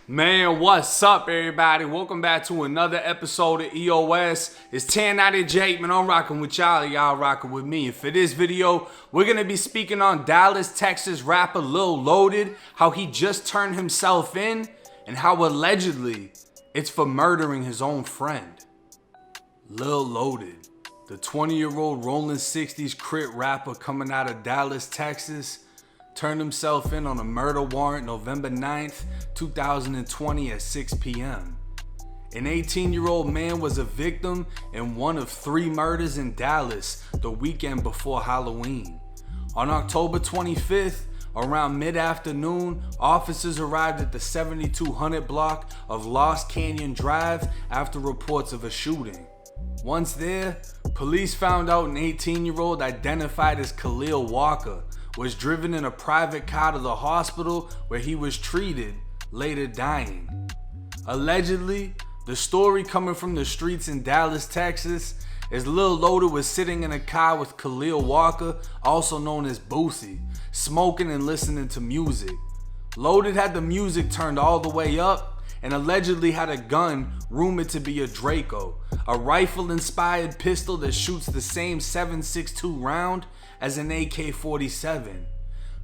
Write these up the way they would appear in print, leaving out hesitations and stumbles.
Man, what's up, everybody? Welcome back to another episode of EOS. It's 1090 Jake, man. I'm rocking with y'all rocking with me. And for this video, we're going to be speaking on Dallas, Texas rapper Lil Loaded, how he just turned himself in, and how allegedly it's for murdering his own friend. Lil Loaded, the 20-year-old rolling 60s crit rapper coming out of Dallas, Texas, turned himself in on a murder warrant November 9th, 2020 at 6 p.m. An 18-year-old man was a victim in one of 3 murders in Dallas the weekend before Halloween. On October 25th, around mid-afternoon, officers arrived at the 7200 block of Lost Canyon Drive after reports of a shooting. Once there, police found out an 18-year-old identified as Khalil Walker was driven in a private car to the hospital where he was treated, later dying. Allegedly, the story coming from the streets in Dallas, Texas, is Lil Loaded was sitting in a car with Khalil Walker, also known as Boosie, smoking and listening to music. Loaded had the music turned all the way up and allegedly had a gun rumored to be a Draco, a rifle-inspired pistol that shoots the same .7.62 round as an AK-47.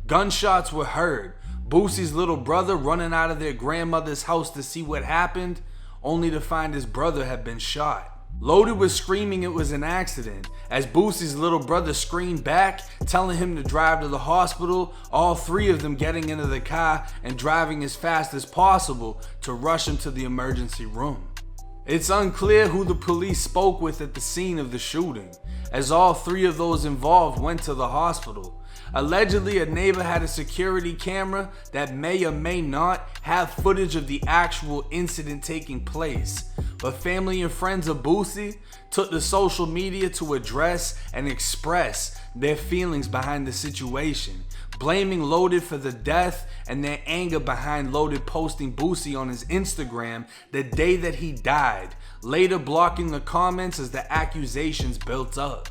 Gunshots were heard. Boosie's little brother running out of their grandmother's house to see what happened, only to find his brother had been shot. Loaded was screaming it was an accident, as Boosie's little brother screamed back, telling him to drive to the hospital, all 3 of them getting into the car and driving as fast as possible to rush him to the emergency room. It's unclear who the police spoke with at the scene of the shooting, as all 3 of those involved went to the hospital. Allegedly, a neighbor had a security camera that may or may not have footage of the actual incident taking place, but family and friends of Boosie took to social media to address and express their feelings behind the situation, blaming Loaded for the death and their anger behind Loaded posting Boosie on his Instagram the day that he died, later blocking the comments as the accusations built up.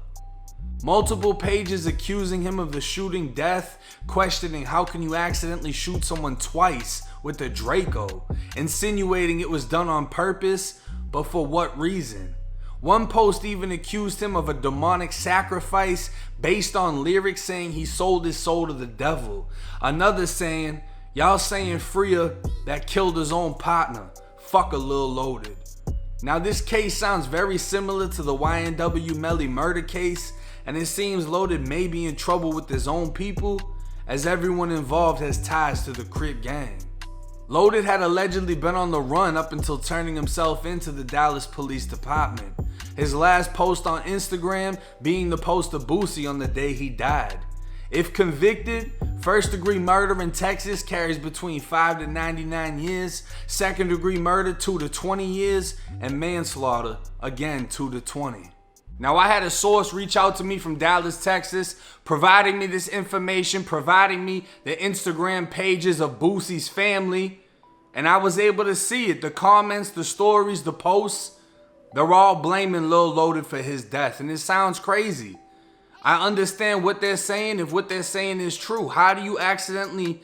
Multiple pages accusing him of the shooting death, questioning how can you accidentally shoot someone twice with a Draco, insinuating it was done on purpose, but for what reason? One post even accused him of a demonic sacrifice based on lyrics saying he sold his soul to the devil. Another saying, y'all saying Freya that killed his own partner. Fuck a Lil Loaded. Now this case sounds very similar to the YNW Melly murder case, and it seems Loaded may be in trouble with his own people, as everyone involved has ties to the Crip gang. Loaded had allegedly been on the run up until turning himself into the Dallas Police Department, his last post on Instagram being the post of Boosie on the day he died. If convicted, first-degree murder in Texas carries between 5 to 99 years, second-degree murder 2 to 20 years, and manslaughter, again 2 to 20. Now, I had a source reach out to me from Dallas, Texas, providing me this information, providing me the Instagram pages of Boosie's family, and I was able to see it. The comments, the stories, the posts, they're all blaming Lil Loaded for his death, and it sounds crazy. I understand what they're saying if what they're saying is true. How do you accidentally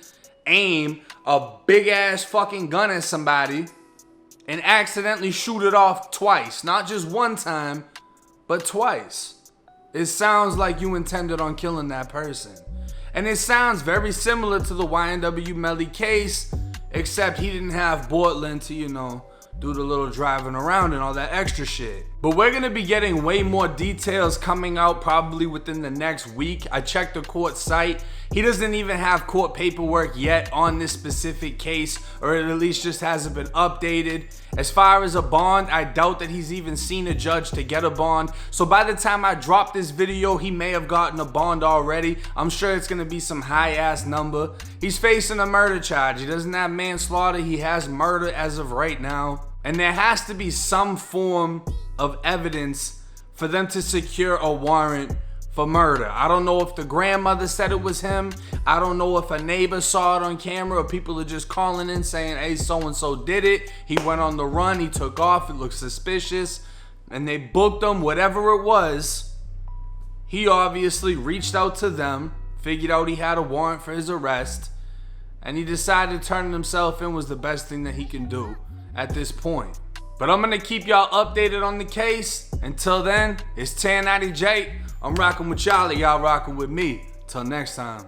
aim a big-ass fucking gun at somebody and accidentally shoot it off twice? Not just one time, but twice. It sounds like you intended on killing that person. And it sounds very similar to the YNW Melly case, except he didn't have Portland to, do the little driving around and all that extra shit. But we're gonna be getting way more details coming out probably within the next week. I checked the court site. He doesn't even have court paperwork yet on this specific case, or it at least just hasn't been updated. As far as a bond, I doubt that he's even seen a judge to get a bond. So by the time I drop this video, he may have gotten a bond already. I'm sure it's gonna be some high ass number. He's facing a murder charge. He doesn't have manslaughter, he has murder as of right now. And there has to be some form of evidence for them to secure a warrant for murder. I don't know if the grandmother said it was him. I don't know if a neighbor saw it on camera, or people are just calling in saying, hey, so-and-so did it. He went on the run, he took off, it looks suspicious. And they booked him, whatever it was. He obviously reached out to them, figured out he had a warrant for his arrest, and he decided turning himself in was the best thing that he can do at this point. But I'm gonna keep y'all updated on the case. Until then, it's 1090 Jake. I'm rocking with y'all rocking with me. Till next time.